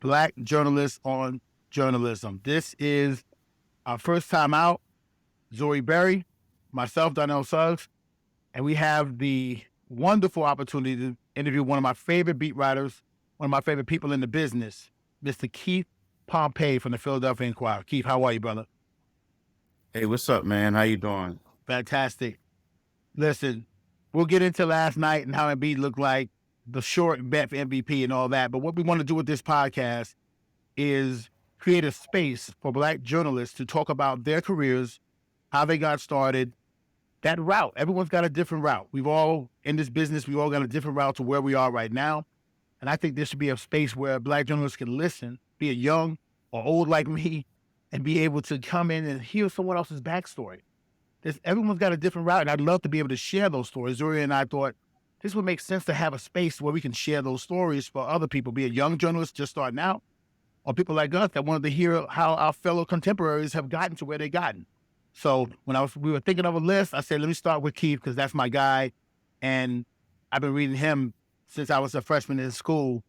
Black Journalists on Journalism. This is our first time out. Zori Berry, myself, Donnell Suggs, and we have the wonderful opportunity to interview one of my favorite beat writers, one of my favorite people in the business, Mr. Keith Pompey from the Philadelphia Inquirer. Keith, how are you, brother? Hey, what's up, man? How you doing? Fantastic. Listen, we'll get into last night and how Embiid looked like, the short bet for MVP and all that. But what we want to do with this podcast is create a space for Black journalists to talk about their careers, how they got started, that route. Everyone's got a different route. We've all, in this business, we all got a different route to where we are right now. And I think this should be a space where Black journalists can listen, be it young or old like me, and be able to come in and hear someone else's backstory. Everyone's got a different route, and I'd love to be able to share those stories. Zuri and I thought this would make sense to have a space where we can share those stories for other people, be it young journalists just starting out, or people like us that wanted to hear how our fellow contemporaries have gotten to where they gotten. So when we were thinking of a list, I said, let me start with Keith because that's my guy, and I've been reading him since I was a freshman in school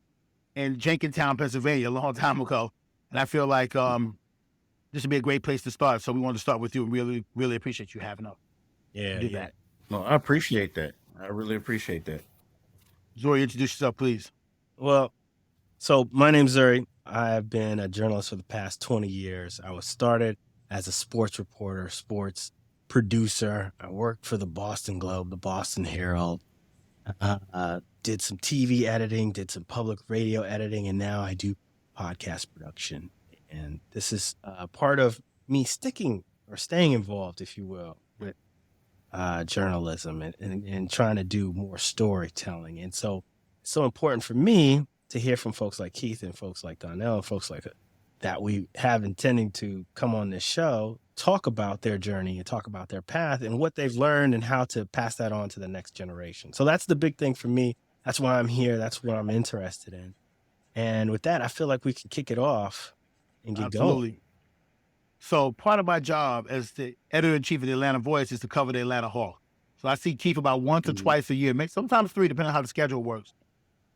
in Jenkintown, Pennsylvania, a long time ago, and I feel like this would be a great place to start. So we wanted to start with you and really, really appreciate you having us. Yeah. That. No, I appreciate that. I really appreciate that. Zori, introduce yourself, please. Well, so my name's Zuri. I've been a journalist for the past 20 years. I was started as a sports reporter, sports producer. I worked for the Boston Globe, the Boston Herald, did some TV editing, did some public radio editing, and now I do podcast production. And this is part of me staying involved, if you will, with journalism and trying to do more storytelling. And so it's so important for me to hear from folks like Keith and folks like Donnell and folks like that we have intending to come on this show, talk about their journey and talk about their path and what they've learned and how to pass that on to the next generation. So that's the big thing for me. That's why I'm here. That's what I'm interested in. And with that, I feel like we can kick it off and get going. So part of my job as the editor-in-chief of the Atlanta Voice is to cover the Atlanta Hawks. So I see Keith about once or twice a year, sometimes 3, depending on how the schedule works.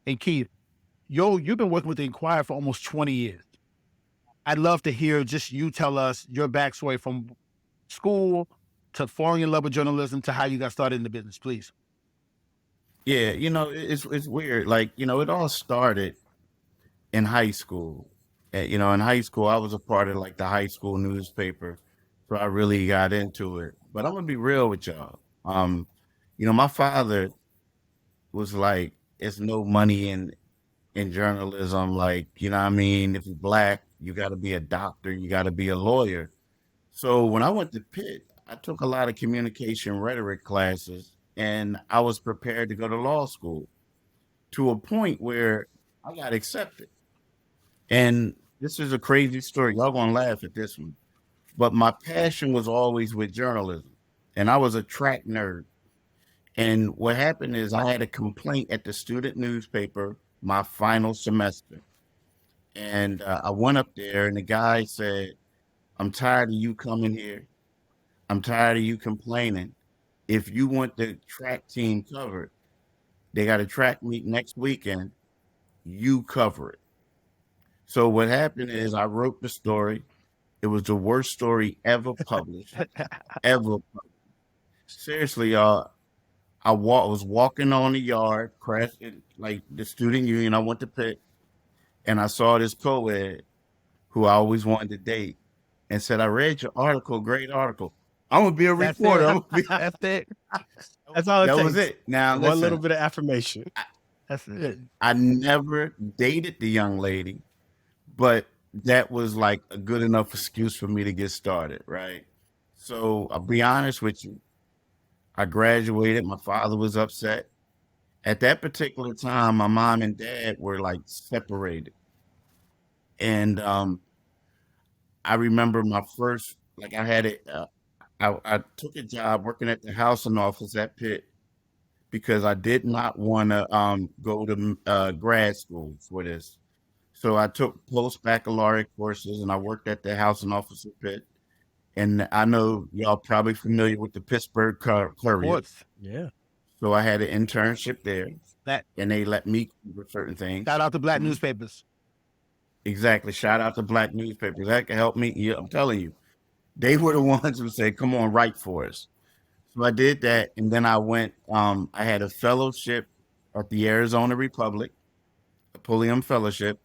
And Keith, you've been working with the Inquirer for almost 20 years. I'd love to hear just you tell us your backstory from school to falling in love with journalism to how you got started in the business, please. Yeah, it's weird. Like, it all started in high school. In high school, I was a part of like the high school newspaper, so I really got into it. But I'm gonna be real with y'all. My father was like, "It's no money in journalism. Like, you know what I mean? If you're Black, you got to be a doctor, you got to be a lawyer." So when I went to Pitt, I took a lot of communication rhetoric classes, and I was prepared to go to law school to a point where I got accepted. And this is a crazy story. Y'all gonna laugh at this one. But my passion was always with journalism. And I was a track nerd. And what happened is I had a complaint at the student newspaper my final semester. And I went up there and the guy said, "I'm tired of you coming here. I'm tired of you complaining. If you want the track team covered, they got a track meet next weekend. You cover it." So what happened is I wrote the story. It was the worst story ever published, ever. Seriously, y'all. Was walking on the yard, crashing like the student union. I went to Pitt, and I saw this co-ed who I always wanted to date, and said, "I read your article, great article. I'm gonna be a reporter." That's it. That's all it takes. That was it. Now, one little bit of affirmation. That's it. I never dated the young lady, but that was like a good enough excuse for me to get started, right? So I'll be honest with you. I graduated. My father was upset. At that particular time, my mom and dad were like separated. And I remember my first, like I had it, I took a job working at the housing office at Pitt because I did not want to go to grad school for this. So I took post-baccalaureate courses and I worked at the housing office at Pitt. And I know y'all probably familiar with the Pittsburgh Courier. Yeah. So I had an internship there, and they let me cover certain things. Shout out to Black newspapers. Exactly. Shout out to black newspapers. That can help me. Yeah, I'm telling you. They were the ones who said, come on, write for us. So I did that. And then I went, I had a fellowship at the Arizona Republic, a Pulliam Fellowship.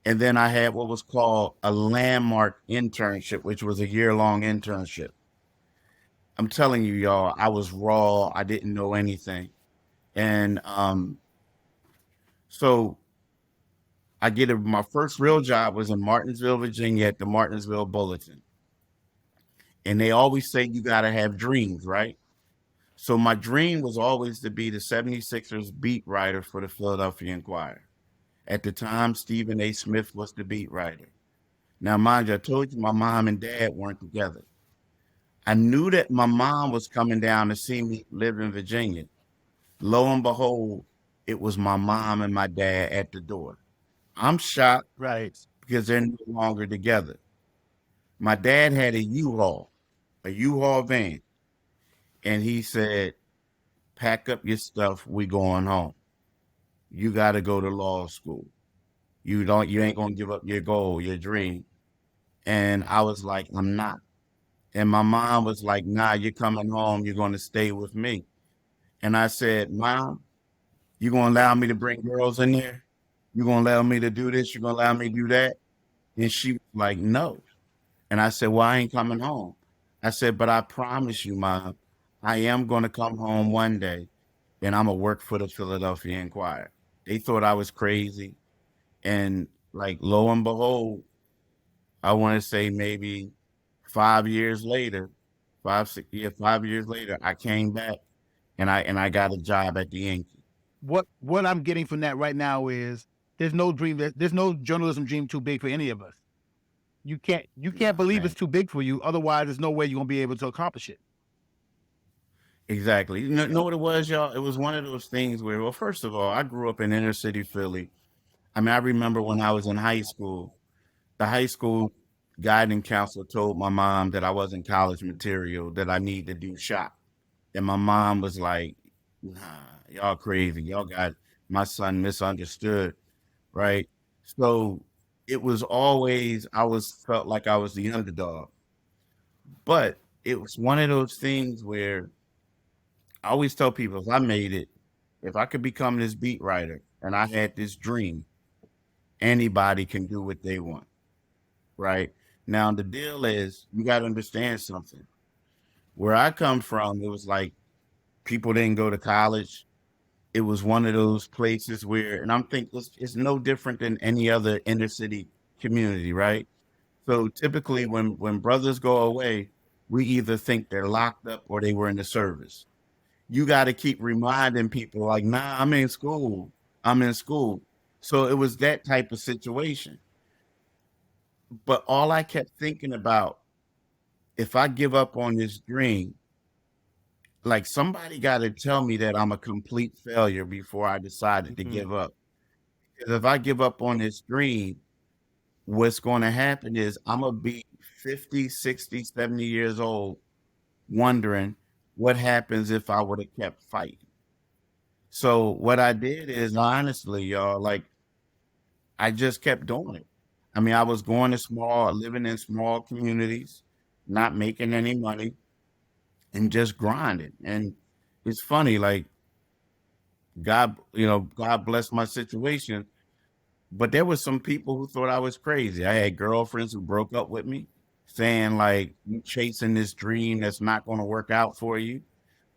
And then I had what was called a landmark internship, which was a year-long internship. I'm telling you, y'all, I was raw. I didn't know anything. And so my first real job was in Martinsville, Virginia at the Martinsville Bulletin. And they always say you got to have dreams, right? So my dream was always to be the 76ers beat writer for the Philadelphia Inquirer. At the time, Stephen A. Smith was the beat writer. Now, mind you, I told you my mom and dad weren't together. I knew that my mom was coming down to see me live in Virginia. Lo and behold, it was my mom and my dad at the door. I'm shocked Right. because they're no longer together. My dad had a U-Haul van, and he said, pack up your stuff, we going home. You got to go to law school. You ain't going to give up your goal, your dream. And I was like, I'm not. And my mom was like, nah, you're coming home. You're going to stay with me. And I said, Mom, you going to allow me to bring girls in there? You going to allow me to do this? You going to allow me to do that? And she was like, no. And I said, well, I ain't coming home. I said, but I promise you, Mom, I am going to come home one day and I'm going to work for the Philadelphia Inquirer. They thought I was crazy. And like, lo and behold, I want to say maybe 5 years later, 5 years later, I came back and I got a job at the Yankee. What I'm getting from that right now is there's no journalism dream too big for any of us. You can't believe Man, it's too big for you. Otherwise, there's no way you're gonna be able to accomplish it. exactly. You know what it was, y'all? It was one of those things where, well, first of all, I grew up in inner city Philly. I mean, I remember when I was in high school, the high school guidance counselor told my mom that I wasn't college material, that I need to do shop. And my mom was like, nah, y'all crazy. Y'all got my son misunderstood, right? So it was always, felt like I was the underdog. But it was one of those things where I always tell people if I made it, if I could become this beat writer and I had this dream, anybody can do what they want, right? Now, the deal is you got to understand something. Where I come from, it was like people didn't go to college. It was one of those places where, and I'm thinking it's no different than any other inner city community, right? So typically, when brothers go away, we either think they're locked up or they were in the service. You got to keep reminding people, like, nah, I'm in school. I'm in school. So it was that type of situation. But all I kept thinking about, if I give up on this dream, like somebody got to tell me that I'm a complete failure before I decided to Mhm. give up. Because if I give up on this dream, what's going to happen is I'm going to be 50, 60, 70 years old wondering what happens if I would have kept fighting. So what I did is honestly, y'all, like I just kept doing it. I mean, I was going to living in small communities, not making any money, and just grinding. And it's funny, like God bless my situation. But there was some people who thought I was crazy. I had girlfriends who broke up with me, saying like, "You chasing this dream that's not going to work out for you."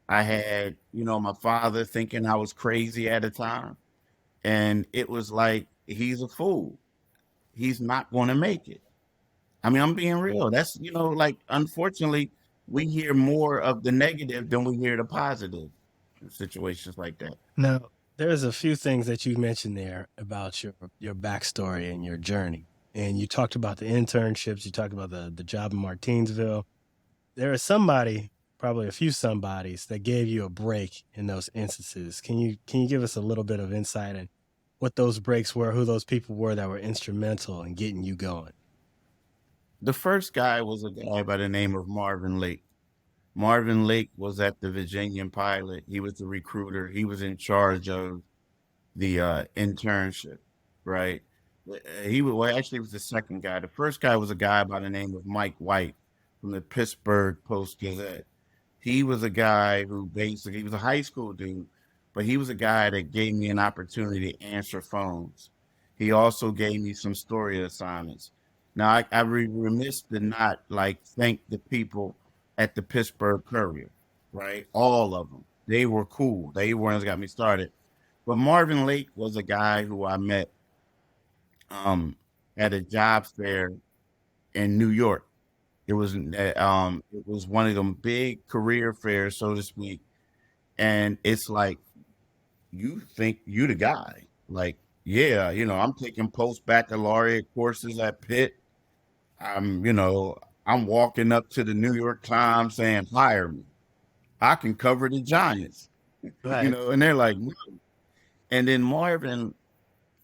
I had, my father thinking I was crazy at the time, and it was like he's a fool. He's not going to make it. I mean, I'm being real. That's like unfortunately, we hear more of the negative than we hear the positive in situations like that. Now, there's a few things that you mentioned there about your backstory and your journey. And you talked about the internships, you talked about the job in Martinsville. There is somebody, probably a few somebodies, that gave you a break in those instances. Can you give us a little bit of insight in what those breaks were, who those people were that were instrumental in getting you going? The first guy was a guy by the name of Marvin Lake. Marvin Lake was at the Virginian Pilot. He was the recruiter. He was in charge of the internship, right? He was well, actually, it was the second guy. The first guy was a guy by the name of Mike White from the Pittsburgh Post Gazette. He was a guy who basically he was a high school dude, but he was a guy that gave me an opportunity to answer phones. He also gave me some story assignments. Now I remiss to not like thank the people at the Pittsburgh Courier, right? All of them. They were cool. They were ones that got me started. But Marvin Lake was a guy who I met um, at a job fair in New York. It was one of them big career fairs, so to speak. And it's like you think you the guy. Like, yeah, I'm taking post baccalaureate courses at Pitt. I'm walking up to the New York Times saying, hire me. I can cover the Giants. Right. And they're like, no. And then Marvin,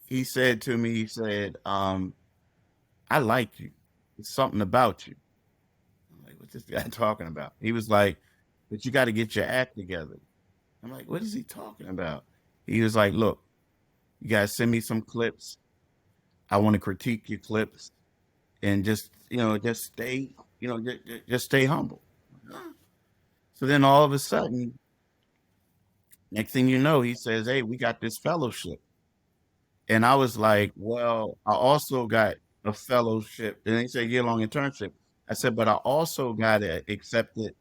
he said to me, he said, I like you. It's something about you. I'm like, what's this guy talking about? He was like, but you got to get your act together. I'm like, what is he talking about? He was like, look, you guys send me some clips. I want to critique your clips and just stay, just stay humble. So then all of a sudden, next thing you know, he says, hey, we got this fellowship. And I was like, well, I also got a fellowship. And he said, year long internship. I said, but I also got accepted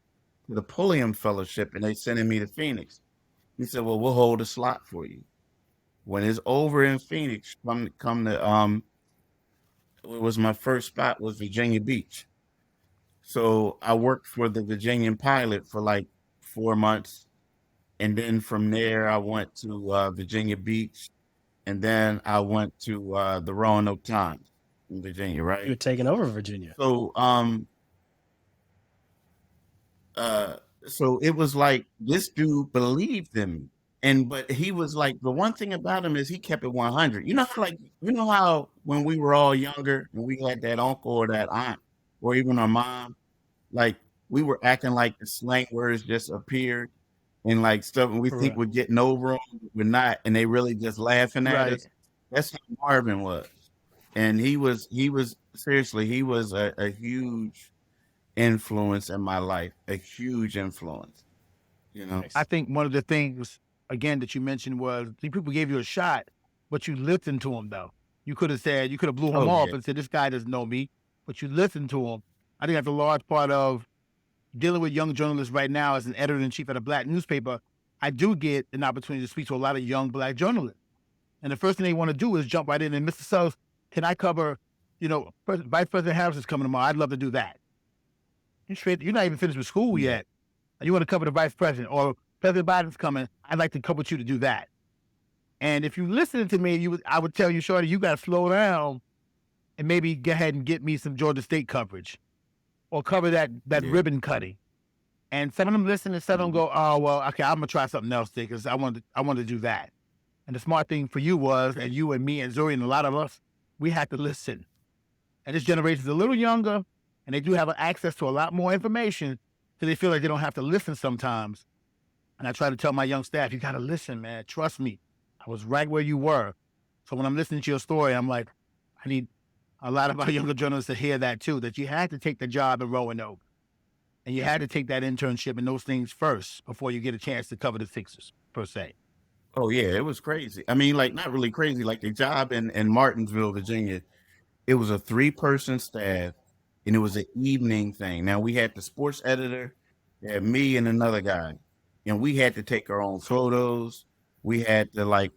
to the Pulliam Fellowship, and they sending me to Phoenix. He said, well, we'll hold a slot for you. When it's over in Phoenix, come to it was my first spot was Virginia Beach. So I worked for the Virginian pilot for like 4 months. And then from there, I went to Virginia Beach. And then I went to the Roanoke Times in Virginia, You were right? taking over Virginia. So uh so it was like this dude believed in me. But he was like, the one thing about him is he kept it 100. How when we were all younger and we had that uncle or that aunt or even our mom, like we were acting like the slang words just appeared and like stuff and we think Right. we're getting over them, we're not, and they really just laughing at Right. us. That's how Marvin was. And he was seriously, he was a huge influence in my life, a huge influence, you know. I think one of the things again that you mentioned was the people gave you a shot, but you listened to him though. You could have blew him Oh off yeah. and said, this guy doesn't know me, but you listened to him. I think that's a large part of dealing with young journalists right now as an editor in chief at a black newspaper. I do get an opportunity to speak to a lot of young black journalists. And the first thing they want to do is jump right in and, Mr. Suggs, can I cover, Vice President Harris is coming tomorrow. I'd love to do that. You're not even finished with school Yeah. yet. And you want to cover the vice president or President Biden's coming. I'd like to come with you to do that. And if you listen to me, I would tell you, Shorty, you got to slow down and maybe go ahead and get me some Georgia State coverage or cover that Yeah. ribbon cutting. And some of them listen and some of them go, oh, well, okay, I'm going to try something else because I want to do that. And the smart thing for you was, and you and me and Zuri and a lot of us, we had to listen. And this generation's a little younger, and they do have access to a lot more information, so they feel like they don't have to listen sometimes. And I try to tell my young staff, you got to listen, man. Trust me. I was right where you were. So when I'm listening to your story, I'm like, I need a lot of our younger journalists to hear that too, that you had to take the job in Roanoke. And you had to take that internship and those things first before you get a chance to cover the Sixers, per se. Oh yeah, it was crazy. I mean, like not really crazy. Like the job in Martinsville, Virginia, it was a 3-person staff, and it was an evening thing. Now we had the sports editor, we had me and another guy, and we had to take our own photos. We had to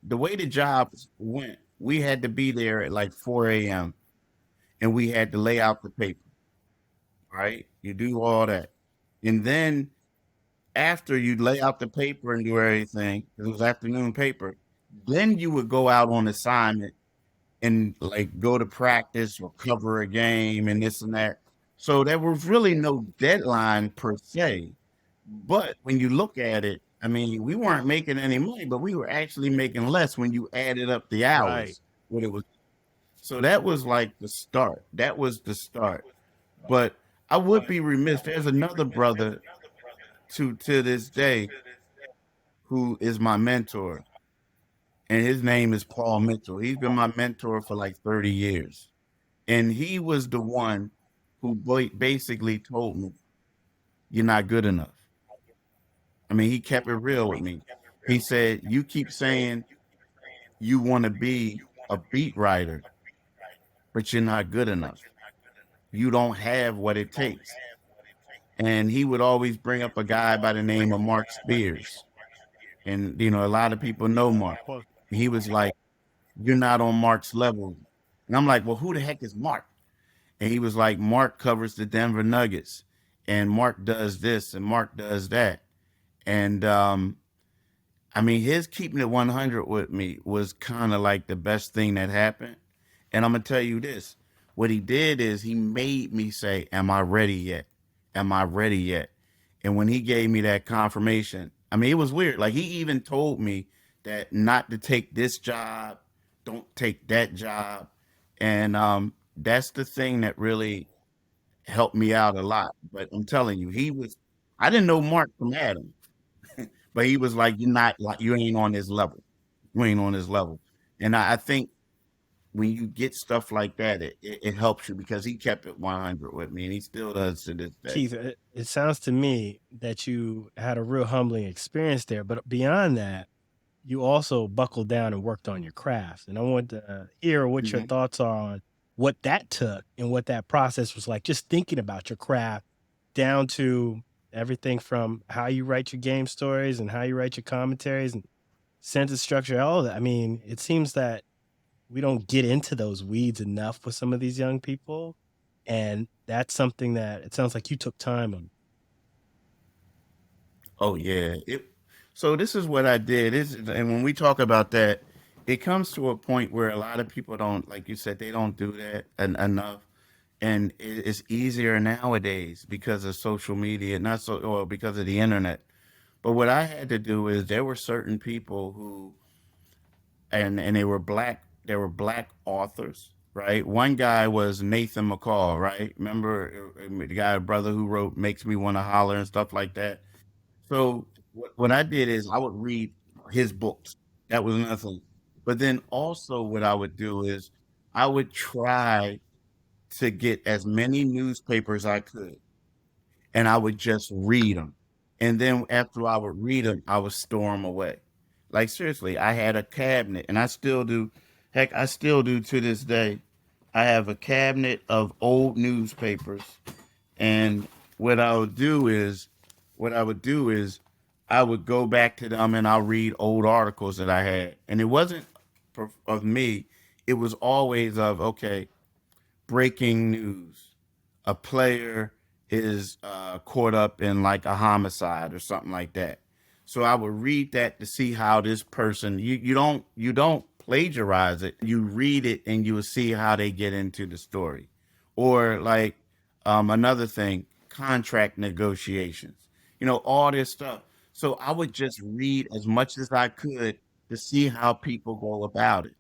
the way the job went. We had to be there at like 4 a.m. and we had to lay out the paper. Right, you do all that, and then after you lay out the paper and do everything, 'cause it was afternoon paper, then you would go out on assignment and like go to practice or cover a game and this and that. So there was really no deadline per se. But when you look at it, I mean, we weren't making any money, but we were actually making less when you added up the Right. hours. What it was. So that was like the start. That was the start. But I would be remiss. There's another brother to this day who is my mentor. and his name is Paul Mitchell. He's been my mentor for like 30 years. And he was the one who basically told me, "You're not good enough." I mean, he kept it real with me. He said, "You keep saying you want to be a beat writer, but you're not good enough. You don't have what it takes." And he would always bring up a guy by the name of Mark Spears. And, you know, a lot of people know Mark. Well, He was like, "You're not on Mark's level." And I'm like, "Well, who the heck is Mark?" And he was like, "Mark covers the Denver Nuggets, and Mark does this, and Mark does that." And I mean, his keeping it 100 with me was kind of like the best thing that happened. And I'm gonna tell you this: what he did is he made me say, "Am I ready yet? Am I ready yet?" And when he gave me that confirmation, I mean, it was weird. Like he even told me that not to take this job, don't take that job, and that's the thing that really helped me out a lot. But I'm telling you, he was. I didn't know Mark from Adam, but he was like, "You're not like you ain't on his level. You ain't on his level." And I think when you get stuff like that, it helps you because he kept it 100 with me, and he still does to this day. Keith, it sounds to me that you had a real humbling experience there, but beyond that, you also buckled down and worked on your craft. And I want to hear what your Mhm. thoughts are on what that took and what that process was like, just thinking about your craft down to everything from how you write your game stories and how you write your commentaries and sentence structure, all of that. I mean, it seems that we don't get into those weeds enough with some of these young people. And that's something that it sounds like you took time on. Oh yeah. So this is what I did. And when we talk about that, it comes to a point where a lot of people don't, like you said, they don't do that enough. And it's easier nowadays because of social media, not so, or because of the internet. But what I had to do is there were certain people who, and they were black authors, right? One guy was Nathan McCall, right? Remember the guy, brother who wrote "Makes Me Want to Holler" and stuff like that. So what I did is I would read his books. That was nothing. But then also what I would do is I would try to get as many newspapers I could, and I would just read them. And then after I would read them, I would store them away. Like seriously, I had a cabinet, and I still do. Heck, I still do to this day. I have a cabinet of old newspapers, and what I would do is, what I would do is, I would go back to them and I'll read old articles that I had, and it wasn't of me. It was always of, okay, breaking news: a player is caught up in like a homicide or something like that. So I would read that to see how this person, you don't plagiarize it. You read it and you will see how they get into the story. Or like another thing, contract negotiations. You know, all this stuff. So I would just read as much as I could to see how people go about it.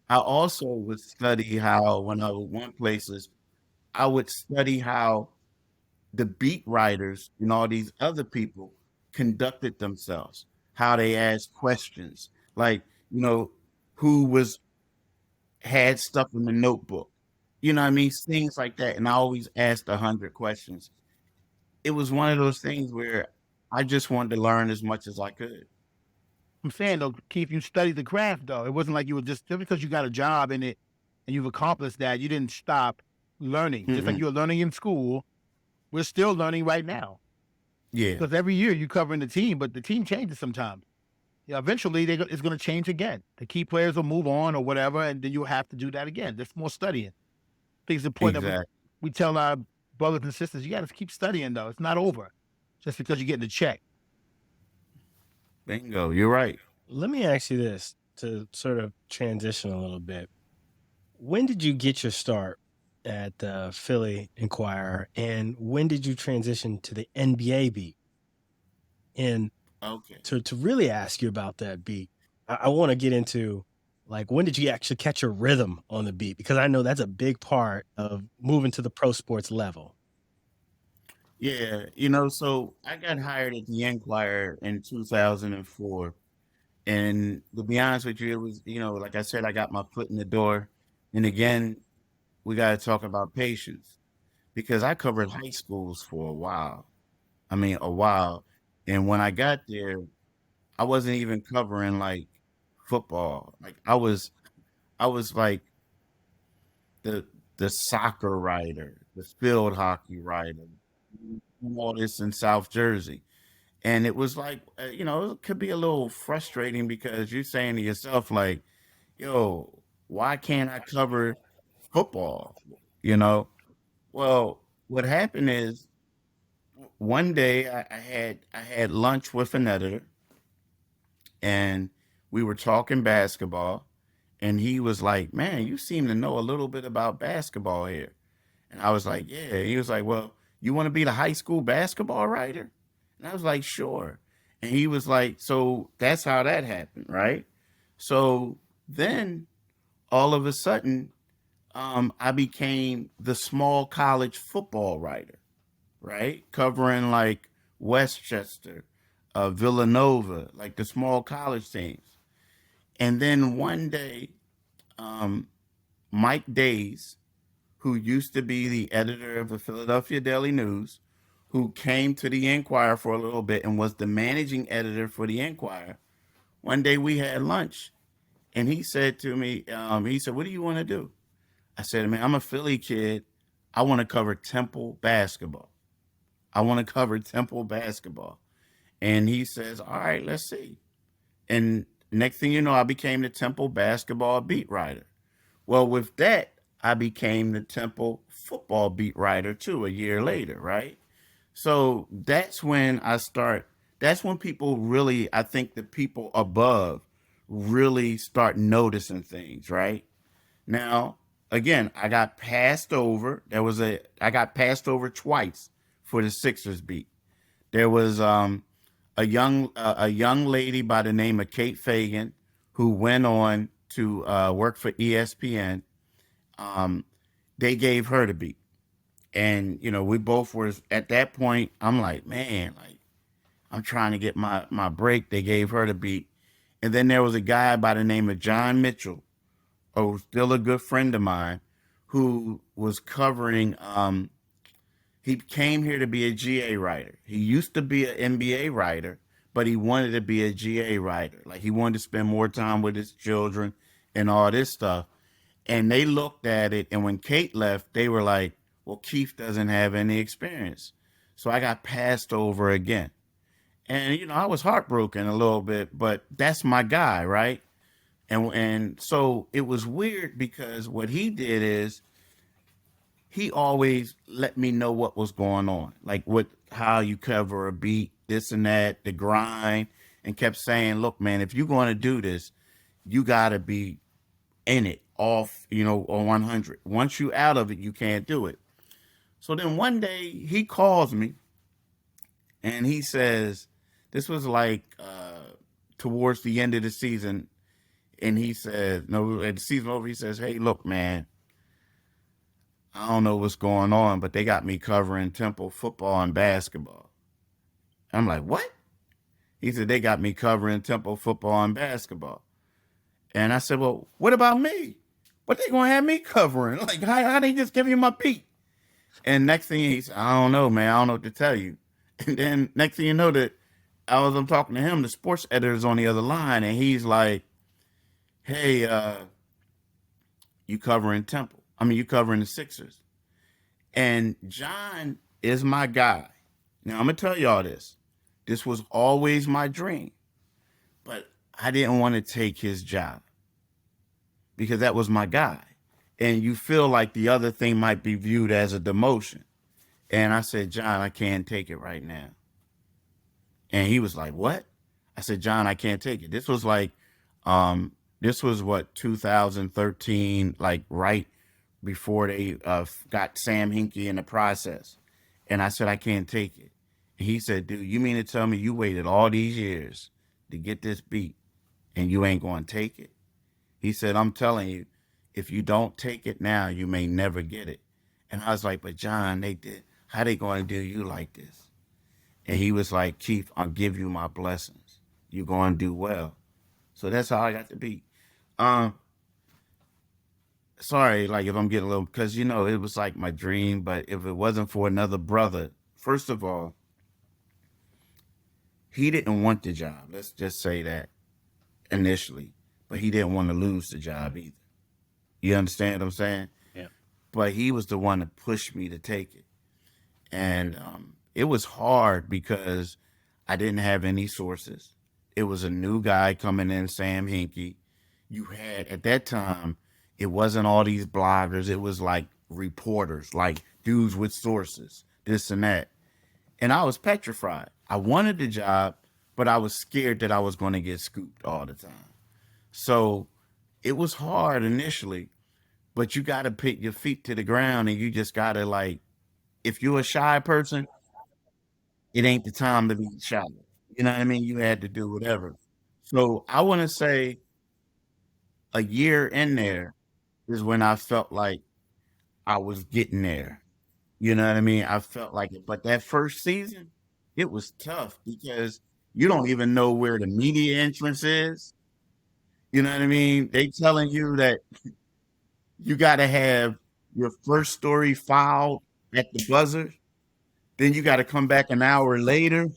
I also would study how, when I would went places, I would study how the beat writers and all these other people conducted themselves, how they asked questions, like, you know, who was had stuff in the notebook. You know what I mean? Things like that. And I always asked 100 questions. It was one of those things where I just wanted to learn as much as I could. I'm saying though, Keith, you studied the craft though. It wasn't like you were just because you got a job in it and you've accomplished that, you didn't stop learning. Just like Mm-mm. you were learning in school, we're still learning right now. Yeah, Because every year you covering the team, but the team changes sometimes. Yeah, eventually it's going to change again. The key players will move on or whatever, and then you'll have to do that again. There's more studying. I think it's important that exactly. we tell our brothers and sisters, you got to keep studying though. It's not over just because you're getting a check. Bingo. You're right. Let me ask you this to sort of transition a little bit. When did you get your start at the Philly Inquirer, and when did you transition to the NBA beat? And Okay. to really ask you about that beat, I want to get into like when did you actually catch your rhythm on the beat? Because I know that's a big part of moving to the pro sports level. Yeah, you know, so I got hired at the Inquirer in 2004. And to be honest with you, it was, like I said, I got my foot in the door. And again, we got to talk about patience because I covered high schools for a while. I mean, a while. And when I got there, I wasn't even covering like football. Like I was like the the soccer writer, the field hockey writer, all this in South Jersey. And it was like, it could be a little frustrating because you're saying to yourself, like, yo, why can't I cover football? You know? Well, what happened is one day I had lunch with an editor and we were talking basketball and he was like, man, you seem to know a little bit about basketball here. And I was like, yeah. He was like, well, you want to be the high school basketball writer? And I was like, sure. And he was like, so that's how that happened, right? So then all of a sudden, I became the small college football writer, right? Covering like Westchester, Villanova, like the small college teams. And then one day, um, Mike Days, who used to be the editor of the Philadelphia Daily News, who came to the Inquirer for a little bit and was the managing editor for the Inquirer. One day we had lunch and he said to me, he said, what do you want to do? I said, man, I'm a Philly kid. I want to cover Temple basketball. I want to cover Temple basketball. And he says, all right, let's see. And next thing you know, I became the Temple basketball beat writer. Well, with that, I became the Temple football beat writer too a year later, right? So that's when people really, I think the people above really start noticing things, right? Now, again, I got passed over. I got passed over twice for the Sixers beat. There was a young lady by the name of Kate Fagan who went on to work for ESPN. Um, they gave her the beat, and we both were at that point. I'm like, man, like I'm trying to get my break. They gave her the beat, and then there was a guy by the name of John Mitchell, who's still a good friend of mine, who was covering. He came here to be a GA writer. He used to be an NBA writer, but he wanted to be a GA writer. Like he wanted to spend more time with his children and all this stuff. And they looked at it, and when Kate left, they were like, well, Keith doesn't have any experience. So I got passed over again. And, I was heartbroken a little bit, but that's my guy, right? And so it was weird because what he did is he always let me know what was going on, like how you cover a beat, this and that, the grind, and kept saying, look, man, if you're going to do this, you got to be in it off, on 100. Once you out of it, you can't do it. So then one day he calls me and he says, this was like towards the end of the season. And he said, no, at the season over, he says, hey, look, man, I don't know what's going on, but they got me covering Temple football and basketball. I'm like, what? He said, they got me covering Temple football and basketball. And I said, well, what about me? What they going to have me covering? Like, how they just give you my beat? And next thing he said, I don't know, man. I don't know what to tell you. And then next thing you know that I'm talking to him, the sports editor's on the other line, and he's like, hey, you covering Temple. I mean, you covering the Sixers. And John is my guy. Now, I'm going to tell y'all this. This was always my dream. But I didn't want to take his job because that was my guy. And you feel like the other thing might be viewed as a demotion. And I said, John, I can't take it right now. And he was like, what? I said, John, I can't take it. This was what, 2013, like right before they got Sam Hinkie in the process. And I said, I can't take it. And he said, dude, you mean to tell me you waited all these years to get this beat and you ain't going to take it? He said, I'm telling you, if you don't take it now, you may never get it. And I was like, but John, how they going to do you like this? And he was like, Keith, I'll give you my blessings. You're going to do well. So that's how I got the beat. Um, Sorry, like if I'm getting a little, because it was like my dream. But if it wasn't for another brother, first of all, he didn't want the job. Let's just say that initially, but he didn't want to lose the job either. You understand what I'm saying? Yeah. But he was the one that pushed me to take it. And it was hard because I didn't have any sources. It was a new guy coming in, Sam Hinkie. You had, at that time, it wasn't all these bloggers. It was like reporters, like dudes with sources, this and that. And I was petrified. I wanted the job, but I was scared that I was going to get scooped all the time. So it was hard initially, but you got to put your feet to the ground and you just got to, like, if you're a shy person, it ain't the time to be shy. You know what I mean? You had to do whatever. So I want to say a year in there is when I felt like I was getting there. You know what I mean? I felt like it. But that first season, it was tough because you don't even know where the media entrance is. You know what I mean? They telling you that you got to have your first story filed at the buzzer. Then you got to come back an hour later,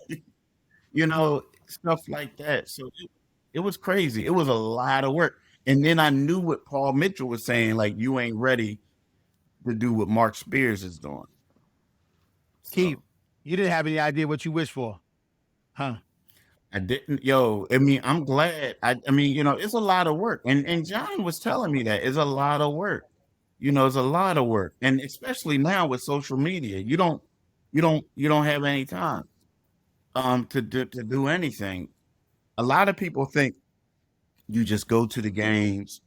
stuff like that. So it was crazy. It was a lot of work. And then I knew what Paul Mitchell was saying, like, you ain't ready to do what Mark Spears is doing. Keith, So you didn't have any idea what you wished for, huh? I didn't, I'm glad. I mean, it's a lot of work. And John was telling me that it's a lot of work. It's a lot of work. And especially now with social media, you don't have any time to do anything. A lot of people think you just go to the games,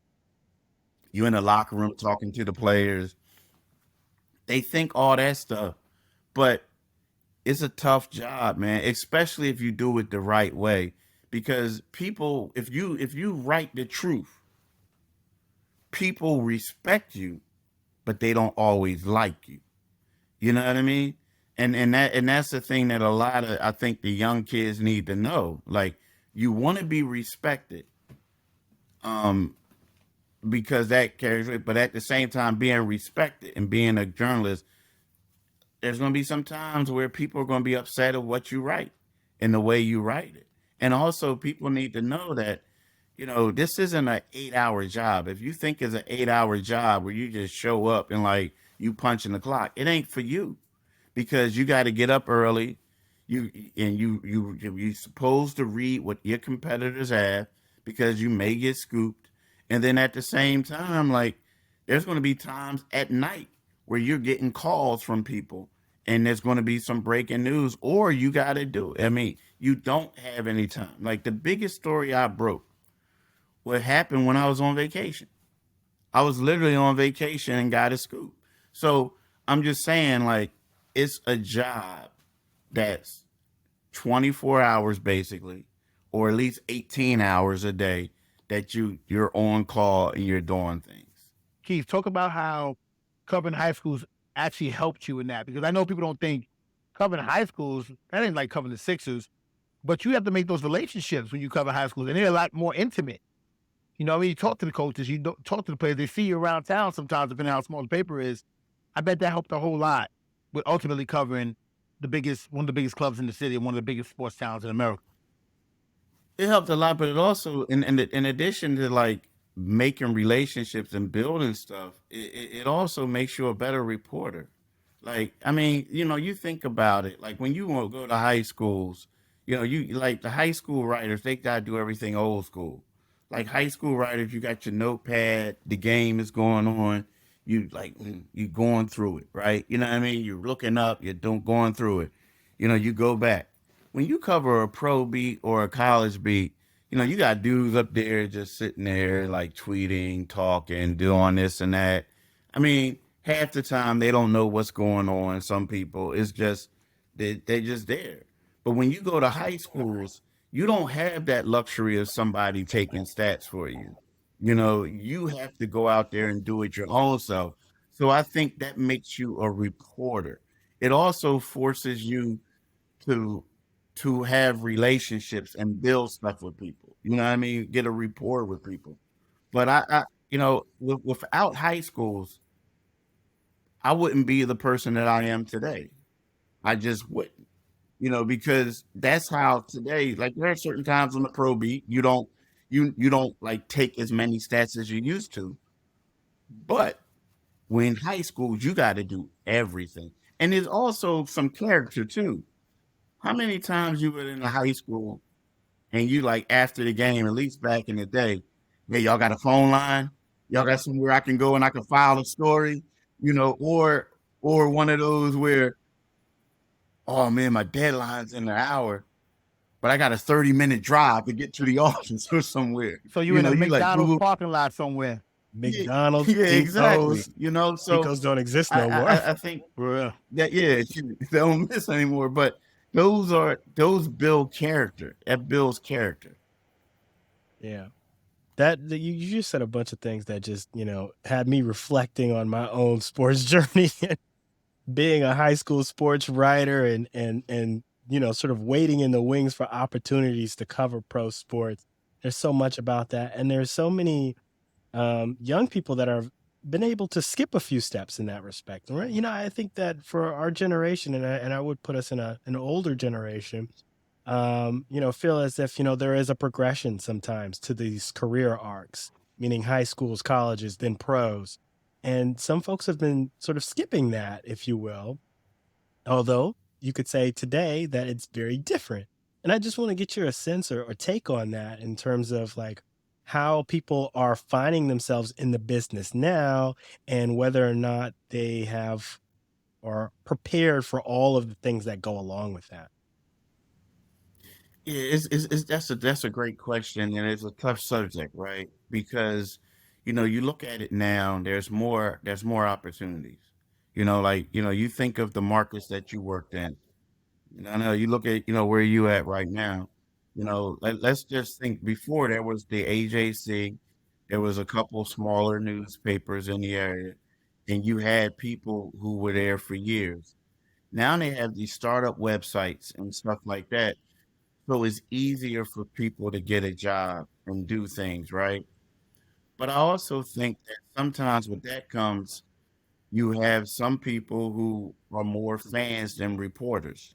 you in the locker room talking to the players. They think all that stuff, but it's a tough job, man, especially if you do it the right way. Because people, if you write the truth, people respect you, but they don't always like you. You know what I mean? And that's the thing that a lot of, I think, the young kids need to know. Like, you want to be respected, um, because that carries weight. But at the same time, being respected and being a journalist, there's going to be some times where people are going to be upset at what you write and the way you write it. And also, people need to know that, this isn't an 8-hour job. If you think it's an 8-hour job where you just show up and, like, you punch in the clock, it ain't for you, because you got to get up early. You supposed to read what your competitors have, because you may get scooped. And then at the same time, like, there's going to be times at night where you're getting calls from people, and there's going to be some breaking news, or you got to do it. I mean, you don't have any time. Like, the biggest story I broke, what happened when I was on vacation. I was literally on vacation and got a scoop. So I'm just saying, like, it's a job that's 24 hours basically, or at least 18 hours a day, that you're on call and you're doing things. Keith, talk about how covering high schools actually helped you in that, because I know people don't think covering high schools, that ain't like covering the Sixers, but you have to make those relationships when you cover high schools, and they're a lot more intimate. When you talk to the coaches, you don't talk to the players, they see you around town sometimes, depending on how small the paper is. I bet that helped a whole lot with ultimately covering one of the biggest clubs in the city and one of the biggest sports towns in America. It helped a lot, but it also, in addition to, like, making relationships and building stuff, it also makes you a better reporter. Like, I mean, you think about it. Like, when you want to go to high schools, you, like, the high school writers, they gotta do everything old school. Like, high school writers, you got your notepad, the game is going on, you going through it, right? You know what I mean? You're looking up, you're going through it. You go back. When you cover a pro beat or a college beat, you got dudes up there just sitting there, like, tweeting, talking, doing this and that. I mean, half the time they don't know what's going on. Some people, it's just, they're just there. But when you go to high schools, you don't have that luxury of somebody taking stats for you. You have to go out there and do it your own self. So I think that makes you a reporter. It also forces you to to have relationships and build stuff with people. You know what I mean? Get a rapport with people. But without high schools, I wouldn't be the person that I am today. I just wouldn't, because that's how today, like there are certain times on the pro beat, you don't like take as many stats as you used to. But when high school, you got to do everything. And there's also some character too. How many times you were in a high school and you like after the game, at least back in the day, hey, y'all got a phone line? Y'all got somewhere I can go and I can file a story, or one of those where, oh man, my deadline's in an hour, but I got a 30-minute drive to get to the office or somewhere. So you in a You like McDonald's Google. parking lot somewhere. Yeah, McDonald's, yeah, exactly. Chico's. So Chico's don't exist I, no more. I think For real. that they don't miss anymore. But those build character. That builds character. Yeah. You just said a bunch of things that just, had me reflecting on my own sports journey and being a high school sports writer and sort of waiting in the wings for opportunities to cover pro sports. There's so much about that. And there's so many young people that have been able to skip a few steps in that respect. Right? I think that for our generation, and I would put us in an older generation, feel as if, there is a progression sometimes to these career arcs, meaning high schools, colleges, then pros. And some folks have been sort of skipping that, if you will. Although you could say today that it's very different. And I just want to get your sense or take on that in terms of like how people are finding themselves in the business now and whether or not they have or prepared for all of the things that go along with that. Yeah, that's a great question, and it's a tough subject, right? Because you look at it now. There's more opportunities. You think of the markets that you worked in. I know you look at where you at right now. Let's just think. Before there was the AJC, there was a couple smaller newspapers in the area, and you had people who were there for years. Now they have these startup websites and stuff like that, so it's easier for people to get a job and do things, right? But I also think that sometimes with that comes, you have some people who are more fans than reporters,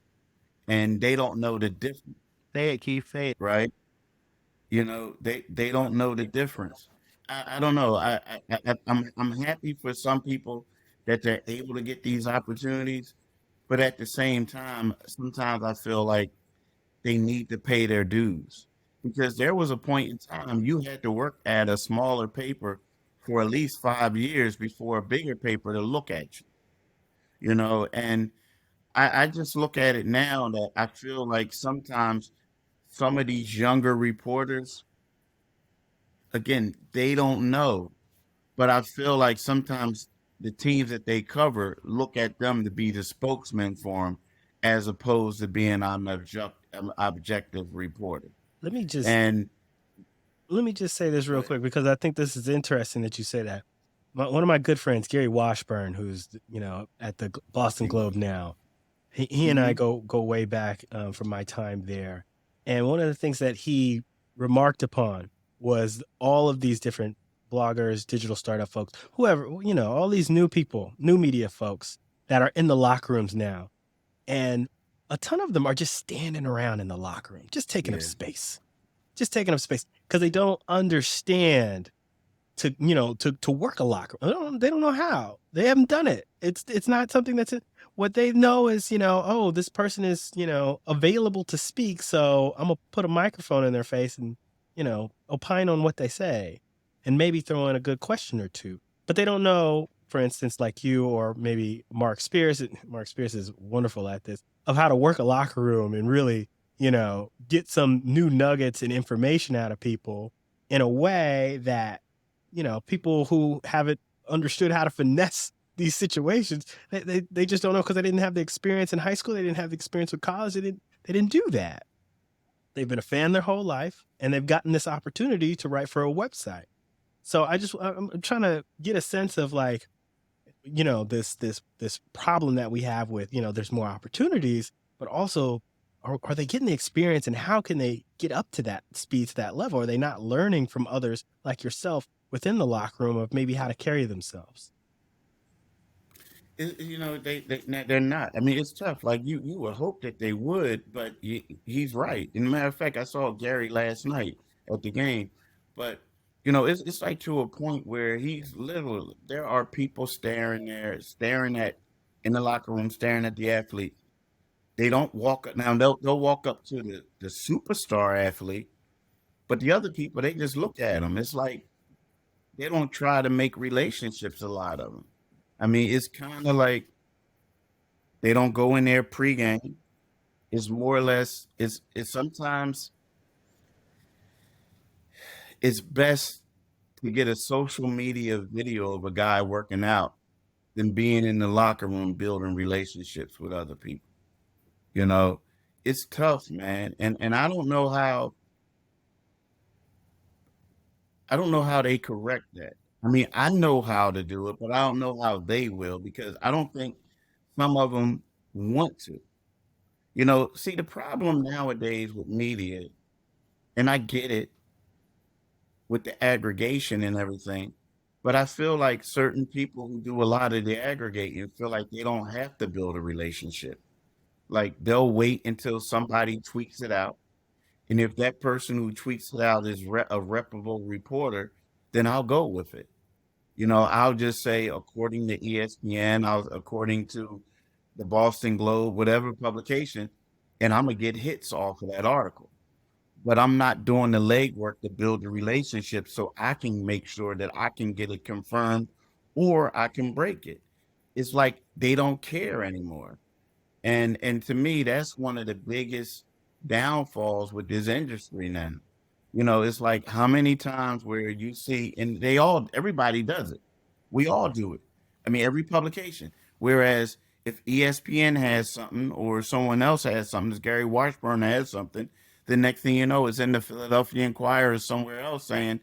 and they don't know the difference, Say it, Keith. Say it. right? They don't know the difference. I don't know. I'm happy for some people that they're able to get these opportunities, but at the same time, sometimes I feel like they need to pay their dues, because there was a point in time you had to work at a smaller paper for at least 5 years before a bigger paper to look at and I just look at it now that I feel like sometimes some of these younger reporters, again, they don't know, but I feel like sometimes the teams that they cover look at them to be the spokesman for them, as opposed to being an objective reporter. Let me just And say this real quick because I think this is interesting that you say that. One of my good friends, Gary Washburn, who's at the Boston Globe now, he and I Mhm. go way back from my time there, and one of the things that he remarked upon was all of these different bloggers, digital startup folks, whoever, all these new people, new media folks that are in the locker rooms now, and a ton of them are just standing around in the locker room, just taking up Yeah. space, because they don't understand to work a locker room. They don't know how. They haven't done it. It's not something what they know is, oh, this person is, available to speak. So I'm gonna put a microphone in their face and, opine on what they say and maybe throw in a good question or two. But they don't know, for instance, like you or maybe Mark Spears. Mark Spears is wonderful at this, of how to work a locker room and really, get some new nuggets and information out of people in a way that people who haven't understood how to finesse these situations, they just don't know, because they didn't have the experience in high school. They didn't have the experience with college. They didn't do that. They've been a fan their whole life, and they've gotten this opportunity to write for a website. So I'm trying to get a sense of like, this problem that we have with, there's more opportunities, but also are they getting the experience, and how can they get up to that speed, to that level? Are they not learning from others like yourself within the locker room of maybe how to carry themselves? You know, they're not. I mean, it's tough. Like you would hope that they would, but he's right. And matter of fact, I saw Gary last night at the game, but you know, it's like to a point where he's literally there are people staring there, staring at in the locker room, staring at the athlete. They don't walk up now. They'll walk up to the superstar athlete, but the other people they just look at them. It's like they don't try to make relationships. A lot of them. I mean, it's kind of like they don't go in there pregame. It's more or less. It's sometimes it's best to get a social media video of a guy working out than being in the locker room building relationships with other people. You know, it's tough, man. And I don't know how they correct that. I mean, I know how to do it, but I don't know how they will because I don't think some of them want to. You know, see the problem nowadays with media, and I get it with the aggregation and everything, but I feel like certain people who do a lot of the aggregating feel like they don't have to build a relationship. Like they'll wait until somebody tweets it out. And if that person who tweets it out is a reputable reporter, then I'll go with it. You know, I'll just say, according to ESPN, according to the Boston Globe, whatever publication, and I'm going to get hits off of that article. But I'm not doing the legwork to build the relationship so I can make sure that I can get it confirmed or I can break it. It's like they don't care anymore. And to me, that's one of the biggest downfalls with this industry now. You know, it's like how many times where you see, and everybody does it. We all do it. I mean, every publication. Whereas if ESPN has something or someone else has something, as Gary Washburn has something, the next thing you know, it's in the Philadelphia Inquirer or somewhere else saying,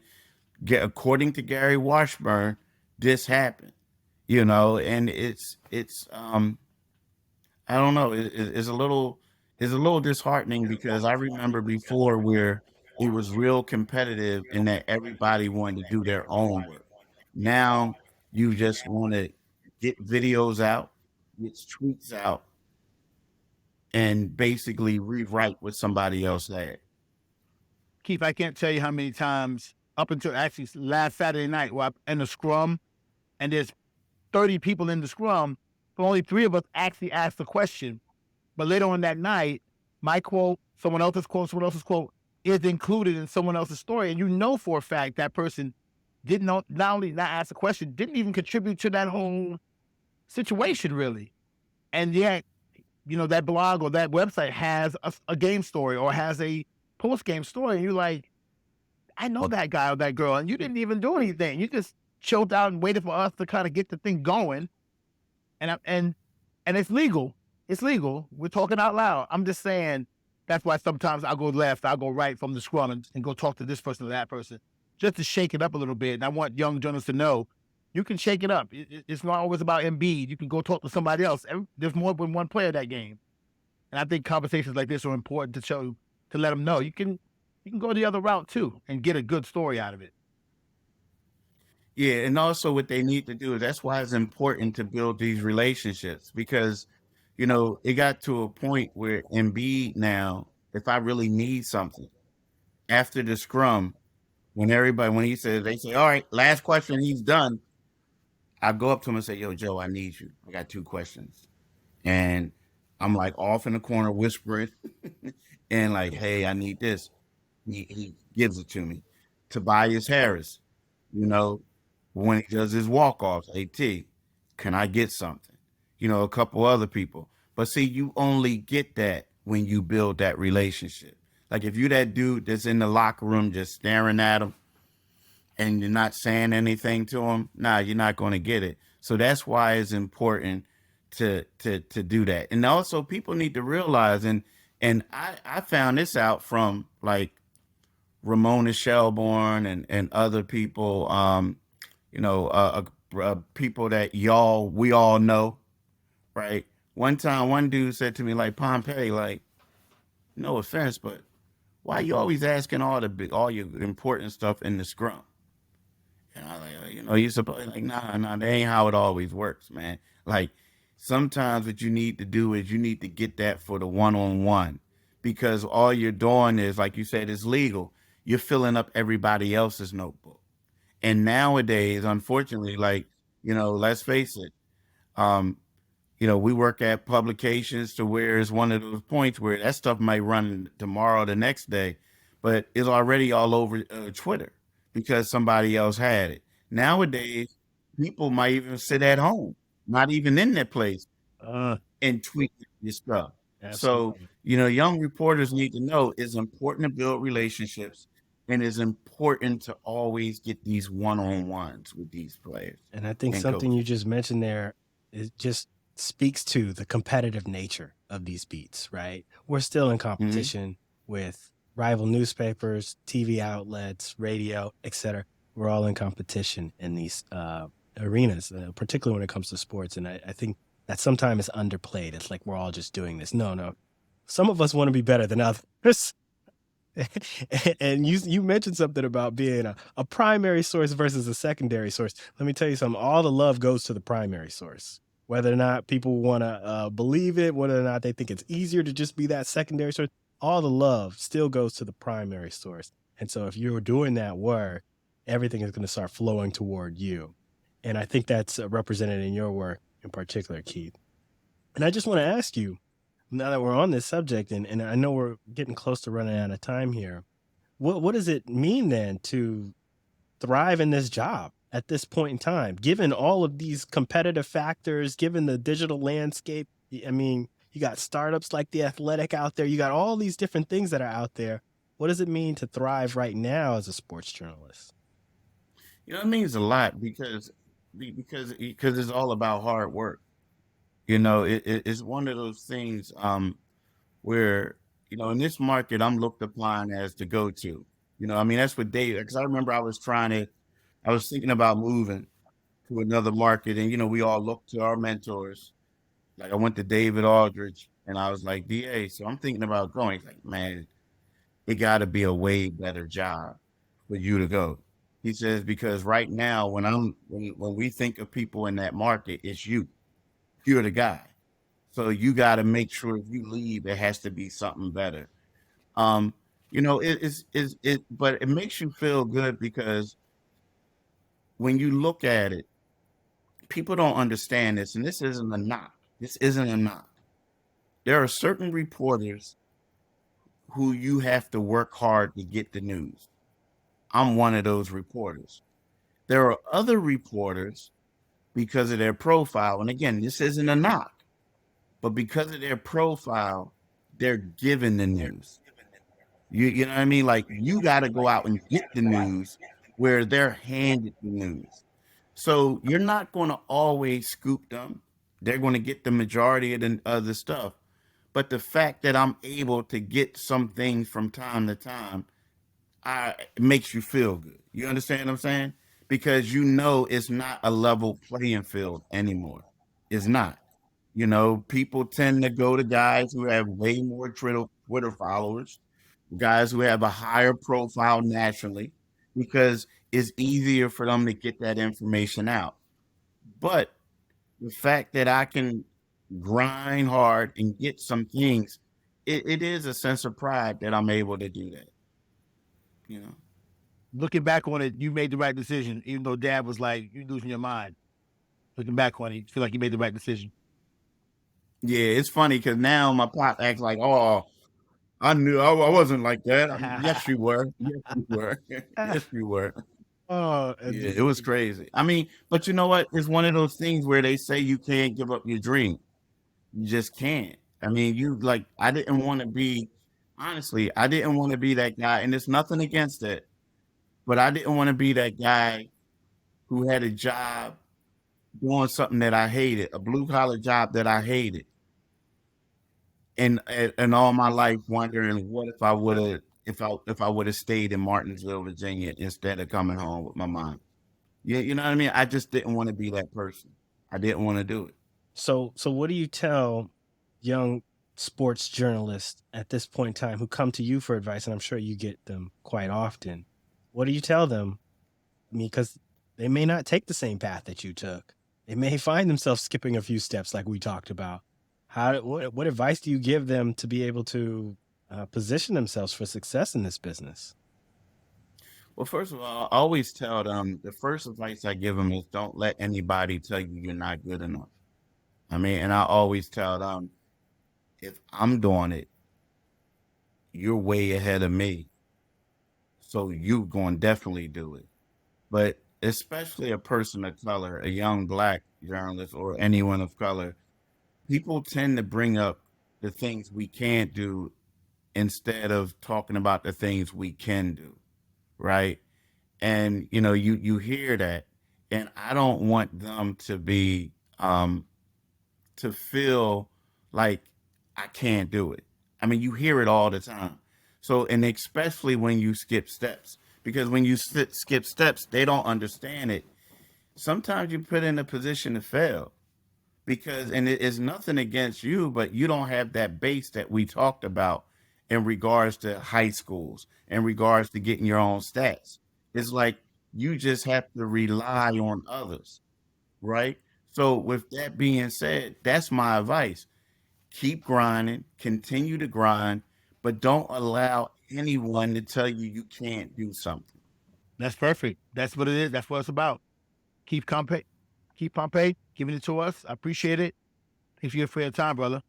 according to Gary Washburn, this happened. You know, and it's I don't know. It's a little disheartening because I remember before where it was real competitive and that everybody wanted to do their own work. Now you just want to get videos out, get tweets out, and basically rewrite what somebody else said. Keith, I can't tell you how many times up until actually last Saturday night, where I'm in the scrum, and there's 30 people in the scrum, but only 3 of us actually asked the question. But later on that night, my quote, someone else's quote is included in someone else's story. And you know for a fact that person did not only not ask a question, didn't even contribute to that whole situation, really. And yet, you know, that blog or that website has a game story or has a post-game story. And you're like, I know that guy or that girl, and you didn't even do anything. You just chilled out and waited for us to kind of get the thing going. And it's legal. It's legal. We're talking out loud. I'm just saying that's why sometimes I'll go left, I'll go right from the scrum and go talk to this person or that person just to shake it up a little bit. And I want young journalists to know you can shake it up. It's not always about Embiid. You can go talk to somebody else. There's more than one player that game. And I think conversations like this are important to let them know you can go the other route too and get a good story out of it. Yeah, and also what they need to do is that's why it's important to build these relationships because, you know, it got to a point where Embiid now, if I really need something after the scrum, when he says, they say, all right, last question, he's done. I go up to him and say, yo, Joe, I need you. I got 2 questions. And I'm like off in the corner whispering and like, hey, I need this. He gives it to me. Tobias Harris, you know, when he does his walk-offs, AT, can I get something? You know, a couple other people. But see, you only get that when you build that relationship. Like if you that dude that's in the locker room just staring at him and you're not saying anything to him, nah, you're not going to get it. So that's why it's important to do that. And also people need to realize, and I found this out from like Ramona Shelburne and other people, you know, people that we all know, right? One time, one dude said to me, like, Pompey, like, no offense, but why you always asking all your important stuff in the scrum? And I like, you supposed like, nah, that ain't how it always works, man. Like sometimes what you need to do is you need to get that for the one-on-one because all you're doing is, like you said, is legal. You're filling up everybody else's notebook. And nowadays, unfortunately, like, let's face it, um, we work at publications to where it's one of those points where that stuff might run tomorrow, the next day, but it's already all over Twitter because somebody else had it. Nowadays, people might even sit at home, not even in their place, Uh, and tweet your stuff. So, absolutely. young reporters need to know it's important to build relationships and it's important to always get these one-on-ones with these players And I think and something you coaches. just mentioned there is just speaks to the competitive nature of these beats, right? We're still in Hmm. competition with rival newspapers, TV outlets, radio, etc. We're all in competition in these arenas, particularly when it comes to sports. And I think that sometimes is underplayed. It's like we're all just doing this. No. Some of us want to be better than others. And you mentioned something about being a primary source versus a secondary source. Let me tell you something. All the love goes to the primary source. Whether or not people want to believe it, whether or not they think it's easier to just be that secondary source, all the love still goes to the primary source. And so if you're doing that work, everything is going to start flowing toward you. And I think that's represented in your work in particular, Keith. And I just want to ask you, now that we're on this subject, and I know we're getting close to running out of time here, what does it mean then to thrive in this job at this point in time, given all of these competitive factors, given the digital landscape? I mean, you got startups like The Athletic out there, you got all these different things that are out there. What does it mean to thrive right now as a sports journalist? It means a lot because it's all about hard work. It's one of those things where in this market I'm looked upon as the go-to. I mean that's what they because I remember I was thinking about moving to another market, and we all looked to our mentors. Like I went to David Aldridge, and I was like, DA, so I'm thinking about going. He's like, man, it got to be a way better job for you to go. He says because right now when we think of people in that market, it's you. You're the guy. So you got to make sure if you leave, it has to be something better. Um, but it makes you feel good because when you look at it, people don't understand this, and this isn't a knock. This isn't a knock. There are certain reporters who you have to work hard to get the news. I'm one of those reporters. There are other reporters because of their profile, and again, this isn't a knock, but because of their profile, they're given the news. You know what I mean? Like you got to go out and get the news where they're handed the news. So you're not going to always scoop them. They're going to get the majority of the other stuff. But the fact that I'm able to get some things from time to time, it makes you feel good. You understand what I'm saying? Because it's not a level playing field anymore. It's not. People tend to go to guys who have way more Twitter followers, guys who have a higher profile nationally, because it's easier for them to get that information out. But the fact that I can grind hard and get some things, it is a sense of pride that I'm able to do that. You know. Looking back on it, you made the right decision, even though Dad was like, "You losing your mind." Looking back on it, you feel like you made the right decision. Yeah, it's funny because now my pop acts like, oh, I knew I wasn't like that. Yes, you were. Yes, you were. Yes, you were. Oh, Yeah, it was crazy. I mean, but you know what? It's one of those things where they say you can't give up your dream. You just can't. I mean, I didn't want to be, honestly, I didn't want to be that guy. And there's nothing against it, but I didn't want to be that guy who had a job doing something that I hated, a blue collar job that I hated. And all my life wondering what if I would have, if I would have stayed in Martinsville, Virginia, instead of coming home with my mom. Yeah, you know what I mean? I just didn't want to be that person. I didn't want to do it. so what do you tell young sports journalists at this point in time who come to you for advice, and I'm sure you get them quite often. What do you tell them? I mean, because they may not take the same path that you took. They may find themselves skipping a few steps, like we talked about. What advice do you give them to be able to position themselves for success in this business? Well, first of all, I always tell them the first advice I give them is don't let anybody tell you you're not good enough. I mean, and I always tell them if I'm doing it, you're way ahead of me. So you going to definitely do it. But especially a person of color, a young black journalist or anyone of color, people tend to bring up the things we can't do instead of talking about the things we can do, right? And you hear that, and I don't want them to be to feel like I can't do it. I mean, you hear it all the time. So, and especially when you skip steps, because when you skip steps, they don't understand it. Sometimes you put in a position to fail because, and it is nothing against you, but you don't have that base that we talked about in regards to high schools, in regards to getting your own stats. It's like you just have to rely on others, right? So, with that being said, that's my advice. Keep grinding, continue to grind, but don't allow anyone to tell you you can't do something. That's perfect. That's what it is. That's what it's about. Keith Pompey, giving it to us. I appreciate it. Thank you for your time, brother.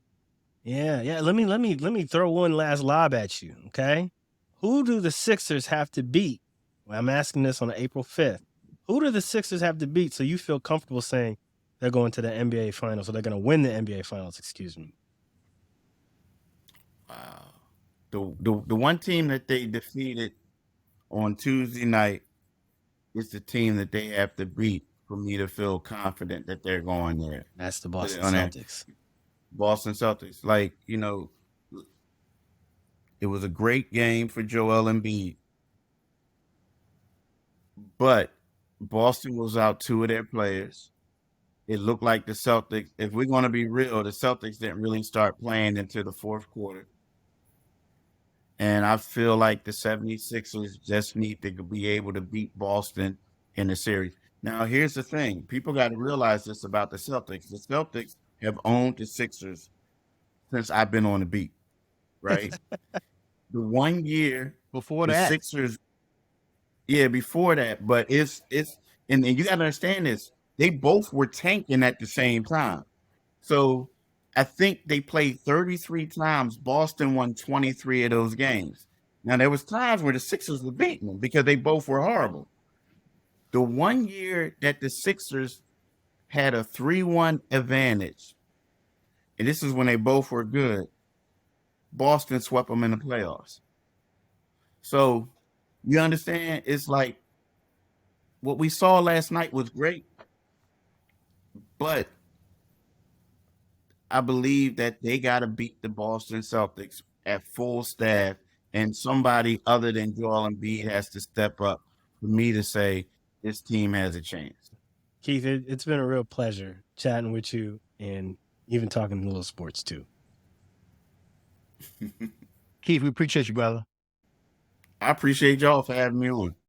Yeah. Let me throw one last lob at you. Okay, who do the Sixers have to beat? Well, I'm asking this on April 5th. Who do the Sixers have to beat so you feel comfortable saying they're going to the NBA Finals, or they're going to win the NBA Finals? Excuse me. Wow. The one team that they defeated on Tuesday night is the team that they have to beat for me to feel confident that they're going there. That's the Boston On that Celtics. Boston Celtics. Like, it was a great game for Joel Embiid, but Boston was out two of their players. It looked like the Celtics, if we're going to be real, the Celtics didn't really start playing into the fourth quarter. And I feel like the 76ers just need to be able to beat Boston in the series. Now, here's the thing. People got to realize this about the Celtics. The Celtics have owned the Sixers since I've been on the beat, right? The 1 year Before the that, Sixers, yeah, before that, but and you got to understand this. They both were tanking at the same time. So I think they played 33 times. Boston won 23 of those games. Now there was times where the Sixers were beating them because they both were horrible. The 1 year that the Sixers had a 3-1 advantage, and this is when they both were good, Boston swept them in the playoffs. So you understand? It's like what we saw last night was great, but I believe that they got to beat the Boston Celtics at full staff, and somebody other than Joel Embiid has to step up for me to say this team has a chance. Keith, it's been a real pleasure chatting with you and even talking a little sports too. Keith, we appreciate you, brother. I appreciate y'all for having me on.